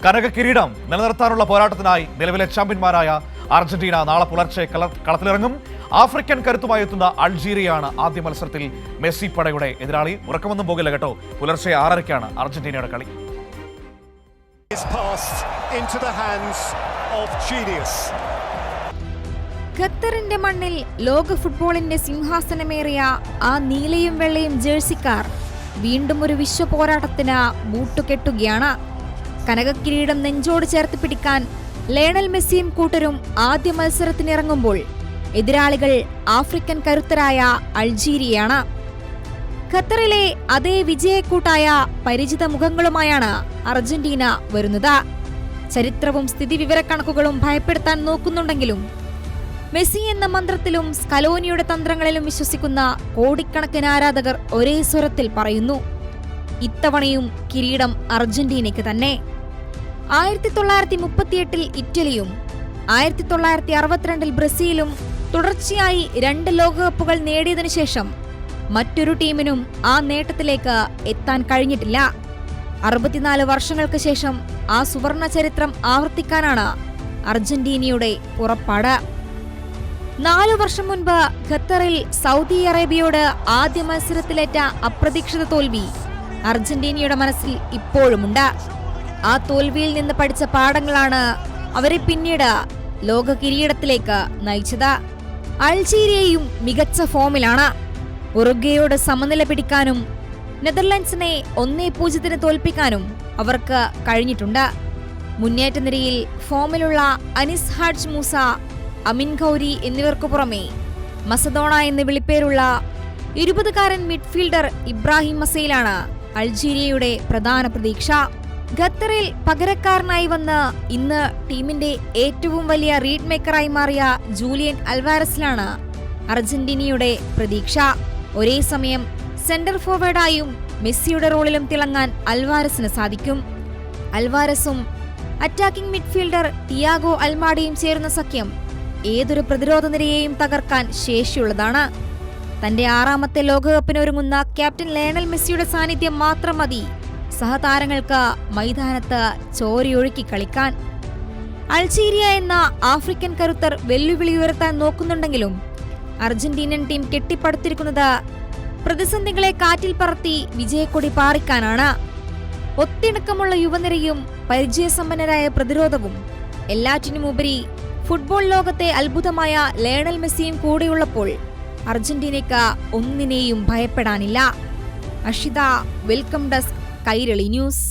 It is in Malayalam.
കനക കിരീടം നിലനിർത്താനുള്ള പോരാട്ടത്തിനായി നിലവിലെ ചാമ്പ്യന്മാരായ അർജന്റീന നാളെ പുലർച്ചെ കളത്തിലിറങ്ങും. ആഫ്രിക്കൻ കരുത്തുമായി എത്തുന്ന അൾജീരിയയാണ് ആദ്യ മത്സരത്തിൽ മെസ്സി പടയുടെ എതിരാളി. ഉറക്കമൊന്നും പോകില്ല കേട്ടോ. പുലർച്ചെ 6:30-ക്കാണ് അർജന്റീനയുടെ കളി. ഖത്തറിന്റെ മണ്ണിൽ ലോക ഫുട്ബോളിന്റെ സിംഹാസനമേറിയ ആ നീലയും വെള്ളയും ജേഴ്സിക്കാർ വീണ്ടും ഒരു വിശ്വ പോരാട്ടത്തിന് ബൂട്ടുകെട്ടുകയാണ്. കനകക്കിരീടം നെഞ്ചോട് ചേർത്ത് പിടിക്കാൻ ലയണൽ മെസ്സിയും കൂട്ടരും ആദ്യ മത്സരത്തിനിറങ്ങുമ്പോൾ എതിരാളികൾ ആഫ്രിക്കൻ കരുത്തരായ അൾജീരിയയാണ്. ഖത്തറിലെ അതേ വിജയക്കൂട്ടായ പരിചിത മുഖങ്ങളുമായാണ് അർജന്റീന വരുന്നത്. ചരിത്രവും സ്ഥിതിവിവരക്കണക്കുകളും ഭയപ്പെടുത്താൻ നോക്കുന്നുണ്ടെങ്കിലും മെസ്സി എന്ന മന്ത്രത്തിലും സ്കലോനിയുടെ തന്ത്രങ്ങളിലും വിശ്വസിക്കുന്ന കോടിക്കണക്കിന് ആരാധകർ ഒരേ സ്വരത്തിൽ പറയുന്നു, ഇത്തവണയും കിരീടം അർജന്റീനയ്ക്ക് തന്നെ. 1938 ഇറ്റലിയും 1962 ബ്രസീലും തുടർച്ചയായി 2 ലോകകപ്പുകൾ നേടിയതിനു ശേഷം മറ്റൊരു ടീമിനും ആ നേട്ടത്തിലേക്ക് എത്താൻ കഴിഞ്ഞിട്ടില്ല. 64 വർഷങ്ങൾക്ക് ശേഷം ആ സുവർണ ചരിത്രം ആവർത്തിക്കാനാണ് അർജന്റീനയുടെ പുറപ്പാട്. 4 വർഷം മുൻപ് ഖത്തറിൽ സൗദി അറേബ്യയോട് ആദ്യ മത്സരത്തിലേറ്റ അപ്രതീക്ഷിത തോൽവി അർജന്റീനയുടെ മനസ്സിൽ ഇപ്പോഴുമുണ്ട്. ആ തോൽവിയിൽ നിന്ന് പഠിച്ച പാഠങ്ങളാണ് അവരെ പിന്നീട് ലോക കിരീടത്തിലേക്ക് നയിച്ചത്. അൾജീരിയയും മികച്ച ഫോമിലാണ്. ഉറുഗ്വേയോട് സമനില പിടിക്കാനും നെതർലൻഡ്സിനെ 1-0 തോൽപ്പിക്കാനും അവർക്ക് കഴിഞ്ഞിട്ടുണ്ട്. മുന്നേറ്റ നിരയിൽ ഫോമിലുള്ള അനിസ് ഹാജ് മൂസ, അമിൻ ഖൗരി എന്നിവർക്കു പുറമെ മസഡോണ എന്ന് വിളിപ്പേരുള്ള 20-കാരൻ മിഡ്ഫീൽഡർ ഇബ്രാഹിം മസയിലാണ് അൾജീരിയയുടെ പ്രധാന പ്രതീക്ഷ. ഖത്തറിൽ പകരക്കാരനായി വന്ന് ഇന്ന് ടീമിന്റെ ഏറ്റവും വലിയ റീഡ് മേക്കറായി മാറിയ ജൂലിയൻ അൽവാരസിലാണ് അർജന്റീനയുടെ പ്രതീക്ഷ. ഒരേ സമയം സെന്റർ ഫോർവേഡായും മെസ്സിയുടെ റോളിലും തിളങ്ങാൻ അൽവാരസിന് സാധിക്കും. അൽവാരസും അറ്റാക്കിംഗ് മിഡ്ഫീൽഡർ തിയാഗോ അൽമാഡയും ചേരുന്ന സഖ്യം ഏതൊരു പ്രതിരോധ നിരയെയും തകർക്കാൻ ശേഷിയുള്ളതാണ്. തന്റെ 6ാമത്തെ ലോകകപ്പിനൊരുങ്ങുന്ന ക്യാപ്റ്റൻ ലയണൽ മെസ്സിയുടെ സാന്നിധ്യം മാത്രം മതി സഹതാരങ്ങൾക്ക് മൈതാനത്ത് ചോരയൊഴുക്കി കളിക്കാൻ. അൾജീരിയ എന്ന ആഫ്രിക്കൻ കരുത്തർ വെല്ലുവിളി ഉയർത്താൻ നോക്കുന്നുണ്ടെങ്കിലും അർജന്റീനൻ ടീം കെട്ടിപ്പടുത്തിരിക്കുന്നത് പ്രതിസന്ധികളെ കാറ്റിൽ പറത്തി വിജയക്കൊടി പാറിക്കാനാണ്. ഒത്തിണക്കമുള്ള യുവനിരയും പരിചയസമ്പന്നരായ പ്രതിരോധവും എല്ലാറ്റിനുമുപരി ഫുട്ബോൾ ലോകത്തെ അത്ഭുതമായ ലയണൽ മെസ്സിയും കൂടെയുള്ളപ്പോൾ അർജന്റീനയ്ക്ക് ഒന്നിനെയും ഭയപ്പെടാനില്ല. Ashitha, welcome desk, Kairali news.